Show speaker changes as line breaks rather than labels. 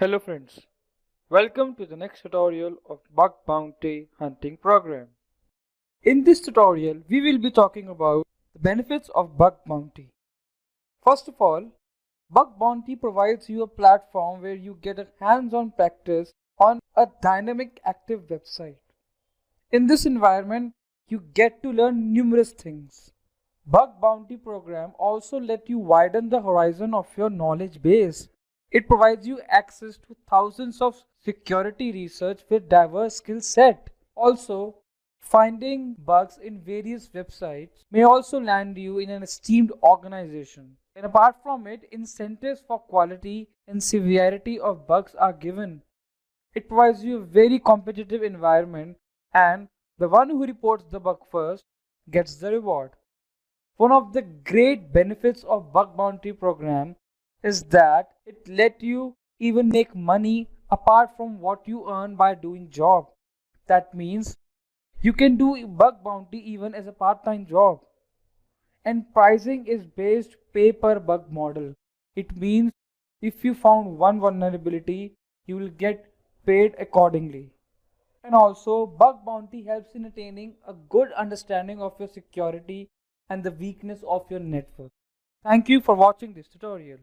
Hello friends, welcome to the next tutorial of Bug Bounty Hunting Program. In this tutorial, we will be talking about the benefits of Bug Bounty. First of all, Bug Bounty provides you a platform where you get a hands-on practice on a dynamic active website. In this environment, you get to learn numerous things. Bug Bounty program also let you widen the horizon of your knowledge base. It provides you access to thousands of security research with diverse skill set. Also, finding bugs in various websites may also land you in an esteemed organization. And apart from it, incentives for quality and severity of bugs are given. It provides you a very competitive environment, and the one who reports the bug first gets the reward. One of the great benefits of Bug Bounty program is that it let you even make money apart from what you earn by doing job. That means you can do Bug Bounty even as a part-time job. And pricing is based pay per bug model. It means if you found one vulnerability, you will get paid accordingly. And also, Bug Bounty helps in attaining a good understanding of your security and the weakness of your network. Thank you for watching this tutorial.